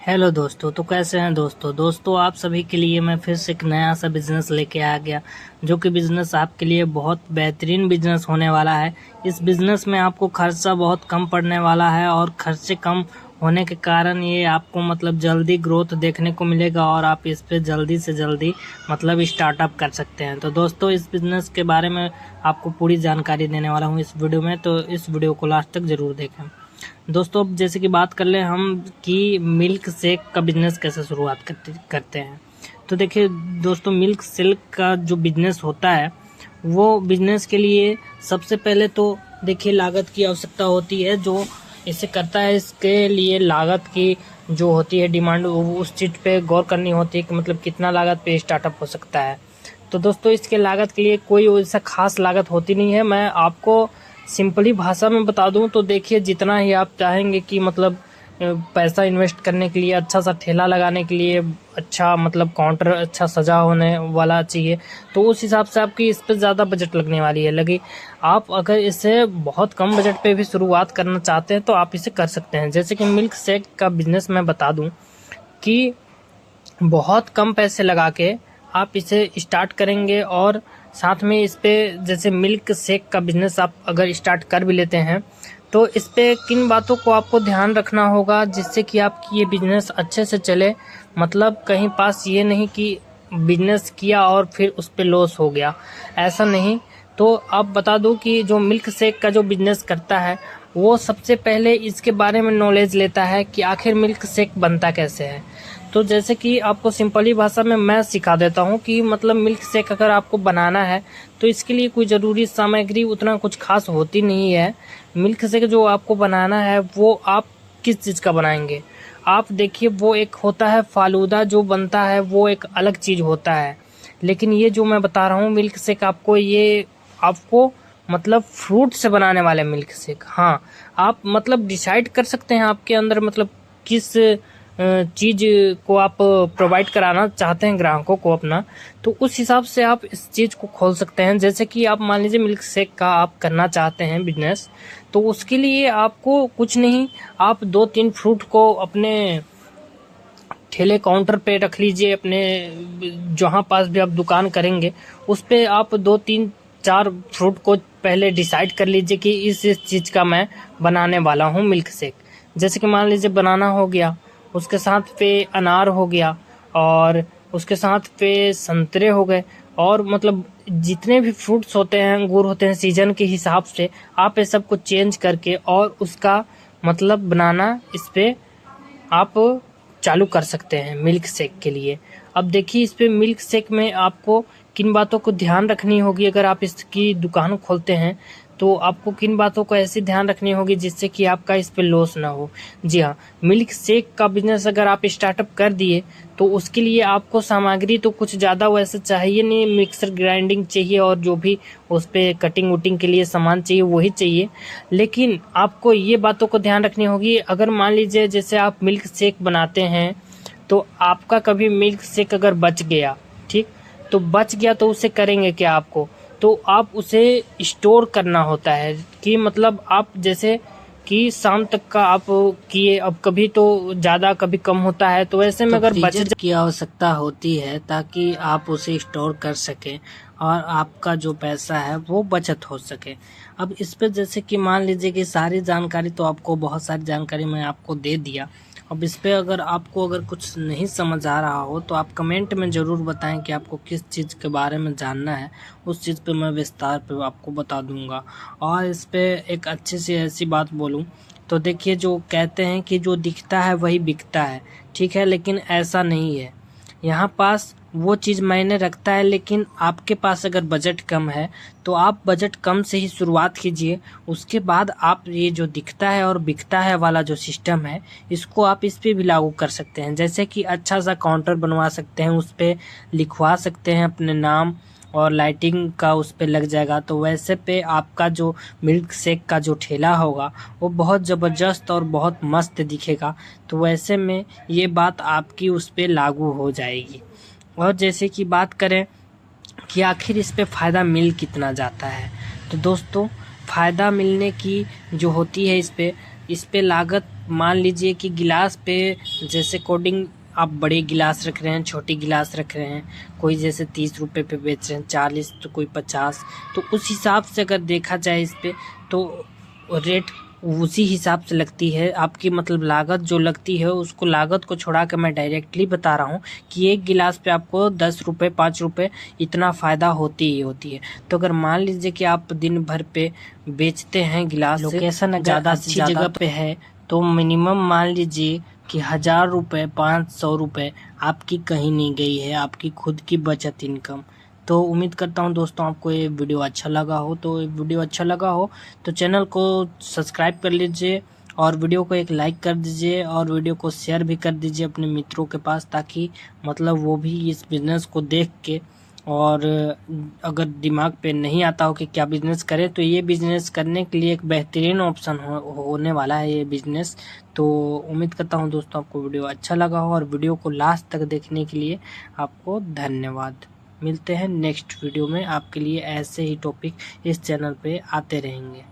Hello दोस्तों। तो कैसे हैं दोस्तों आप सभी के लिए मैं फिर से एक नया सा बिजनेस लेके आ गया, जो कि बिजनेस आपके लिए बहुत बेहतरीन बिजनेस होने वाला है। इस बिजनेस में आपको खर्चा बहुत कम पड़ने वाला है और खर्चे कम होने के कारण ये आपको जल्दी ग्रोथ देखने को मिलेगा और आप इस पे जल्दी से जल्दी स्टार्टअप कर सकते हैं। तो दोस्तों, इस बिजनेस के बारे में आपको पूरी जानकारी देने वाला हूँ इस वीडियो में, तो इस वीडियो को लास्ट तक जरूर देखें। दोस्तों, अब जैसे कि बात कर ले हम कि मिल्क शेक का बिजनेस कैसे शुरुआत करते हैं। तो देखिए दोस्तों, मिल्क शेक का जो बिजनेस होता है वो बिजनेस के लिए सबसे पहले तो देखिए लागत की आवश्यकता होती है। जो इसे करता है इसके लिए लागत की जो होती है डिमांड, उस चीज़ पे गौर करनी होती है कि कितना लागत पे स्टार्टअप हो सकता है। तो दोस्तों, इसके लागत के लिए कोई ऐसा खास लागत होती नहीं है। मैं आपको सिंपली भाषा में बता दूं तो देखिए, जितना ही आप चाहेंगे कि पैसा इन्वेस्ट करने के लिए, अच्छा सा ठेला लगाने के लिए, अच्छा काउंटर अच्छा सजा होने वाला चाहिए, तो उस हिसाब से आपकी इस पे ज़्यादा बजट लगने वाली है लगी। आप अगर इसे बहुत कम बजट पे भी शुरुआत करना चाहते हैं तो आप इसे कर सकते हैं। जैसे कि मिल्क शेक का बिजनेस मैं बता दूं कि बहुत कम पैसे लगा के आप इसे स्टार्ट करेंगे और साथ में इस पे जैसे मिल्क शेक का बिजनेस आप अगर स्टार्ट कर भी लेते हैं तो इस पे किन बातों को आपको ध्यान रखना होगा जिससे कि आपकी ये बिजनेस अच्छे से चले। कहीं पास ये नहीं कि बिजनेस किया और फिर उस पे लॉस हो गया, ऐसा नहीं। तो आप बता दूं कि जो मिल्क शेक का जो बिजनेस करता है वो सबसे पहले इसके बारे में नॉलेज लेता है कि आखिर मिल्क शेक बनता कैसे है। तो जैसे कि आपको सिंपली भाषा में मैं सिखा देता हूँ कि मिल्क शेक अगर आपको बनाना है तो इसके लिए कोई ज़रूरी सामग्री उतना कुछ खास होती नहीं है। मिल्क शेक जो आपको बनाना है वो आप किस चीज़ का बनाएंगे, आप देखिए वो एक होता है फालूदा जो बनता है, वो एक अलग चीज़ होता है। लेकिन ये जो मैं बता रहा हूँ मिल्क शेक आपको, ये आपको फ्रूट से बनाने वाले मिल्क शेक। हाँ, आप डिसाइड कर सकते हैं आपके अंदर किस चीज़ को आप प्रोवाइड कराना चाहते हैं ग्राहकों को अपना, तो उस हिसाब से आप इस चीज़ को खोल सकते हैं। जैसे कि आप मान लीजिए मिल्क शेक का आप करना चाहते हैं बिजनेस, तो उसके लिए आपको कुछ नहीं, आप 2-3 फ्रूट को अपने ठेले काउंटर पे रख लीजिए, अपने जहाँ पास भी आप दुकान करेंगे उस पे आप 2-3-4 फ्रूट को पहले डिसाइड कर लीजिए कि इस चीज़ का मैं बनाने वाला हूँ मिल्क शेक। जैसे कि मान लीजिए बनाना हो गया, उसके साथ पे अनार हो गया और उसके साथ पे संतरे हो गए, और जितने भी फ्रूट्स होते हैं, अंगूर होते हैं, सीजन के हिसाब से आप ये सब को चेंज करके और उसका बनाना इस पे आप चालू कर सकते हैं मिल्क शेक के लिए। अब देखिए, इस पे मिल्क शेक में आपको किन बातों को ध्यान रखनी होगी। अगर आप इसकी दुकान खोलते हैं तो आपको किन बातों को ऐसी ध्यान रखनी होगी जिससे कि आपका इस पे लॉस ना हो। जी हाँ, मिल्क शेक का बिजनेस अगर आप स्टार्टअप कर दिए तो उसके लिए आपको सामग्री तो कुछ ज़्यादा वैसे चाहिए नहीं, मिक्सर ग्राइंडिंग चाहिए और जो भी उस पे कटिंग वटिंग के लिए सामान चाहिए वही चाहिए। लेकिन आपको ये बातों को ध्यान रखनी होगी, अगर मान लीजिए जैसे आप मिल्क शेक बनाते हैं तो आपका कभी मिल्क शेक अगर बच गया, ठीक, तो बच गया तो उसे करेंगे क्या आपको, तो आप उसे स्टोर करना होता है कि आप जैसे कि शाम तक का आप किए, अब कभी तो ज़्यादा कभी कम होता है, तो ऐसे में अगर बचत की आवश्यकता होती है ताकि आप उसे स्टोर कर सकें और आपका जो पैसा है वो बचत हो सके। अब इस पे जैसे कि मान लीजिए कि सारी जानकारी तो आपको, बहुत सारी जानकारी मैं आपको दे दिया। अब इस पे अगर आपको कुछ नहीं समझ आ रहा हो तो आप कमेंट में ज़रूर बताएं कि आपको किस चीज़ के बारे में जानना है, उस चीज़ पे मैं विस्तार पे आपको बता दूंगा। और इस पे एक अच्छी सी ऐसी बात बोलूं तो देखिए, जो कहते हैं कि जो दिखता है वही बिकता है, ठीक है, लेकिन ऐसा नहीं है। यहाँ पास वो चीज़ मायने रखता है, लेकिन आपके पास अगर बजट कम है तो आप बजट कम से ही शुरुआत कीजिए। उसके बाद आप ये जो दिखता है और बिकता है वाला जो सिस्टम है, इसको आप इस पे भी लागू कर सकते हैं। जैसे कि अच्छा सा काउंटर बनवा सकते हैं, उस पे लिखवा सकते हैं अपने नाम और लाइटिंग का उस पे लग जाएगा, तो वैसे पे आपका जो मिल्क शेक का जो ठेला होगा वो बहुत ज़बरदस्त और बहुत मस्त दिखेगा। तो वैसे में ये बात आपकी उस पे लागू हो जाएगी। और जैसे कि बात करें कि आखिर इस पे फ़ायदा मिल कितना जाता है, तो दोस्तों फ़ायदा मिलने की जो होती है इस पे, इस पे लागत मान लीजिए कि गिलास पे जैसे कोडिंग आप बड़े गिलास रख रहे हैं, छोटी गिलास रख रहे हैं, कोई जैसे 30 रुपये पे बेच रहे हैं, 40 तो कोई 50, तो उस हिसाब से अगर देखा जाए इस पे तो रेट उसी हिसाब से लगती है। आपकी मतलब लागत जो लगती है उसको लागत को छोड़ा कर मैं डायरेक्टली बता रहा हूँ कि एक गिलास पे आपको 10 रुपये 5 रुपये इतना फ़ायदा होती ही होती है। तो अगर मान लीजिए कि आप दिन भर पे बेचते हैं गिलास, लोकेशन ज़्यादा अच्छी जगह पे है तो मिनिमम मान लीजिए कि 1000 रुपये 500 रुपये आपकी कहीं नहीं गई है, आपकी खुद की बचत इनकम। तो उम्मीद करता हूँ दोस्तों आपको ये वीडियो अच्छा लगा हो। तो चैनल को सब्सक्राइब कर लीजिए और वीडियो को एक लाइक कर दीजिए और वीडियो को शेयर भी कर दीजिए अपने मित्रों के पास, ताकि मतलब वो भी इस बिज़नेस को देख के, और अगर दिमाग पे नहीं आता हो कि क्या बिज़नेस करें, तो ये बिज़नेस करने के लिए एक बेहतरीन ऑप्शन होने वाला है ये बिज़नेस। तो उम्मीद करता हूँ दोस्तों आपको वीडियो अच्छा लगा हो, और वीडियो को लास्ट तक देखने के लिए आपको धन्यवाद। मिलते हैं नेक्स्ट वीडियो में, आपके लिए ऐसे ही टॉपिक इस चैनल पे आते रहेंगे।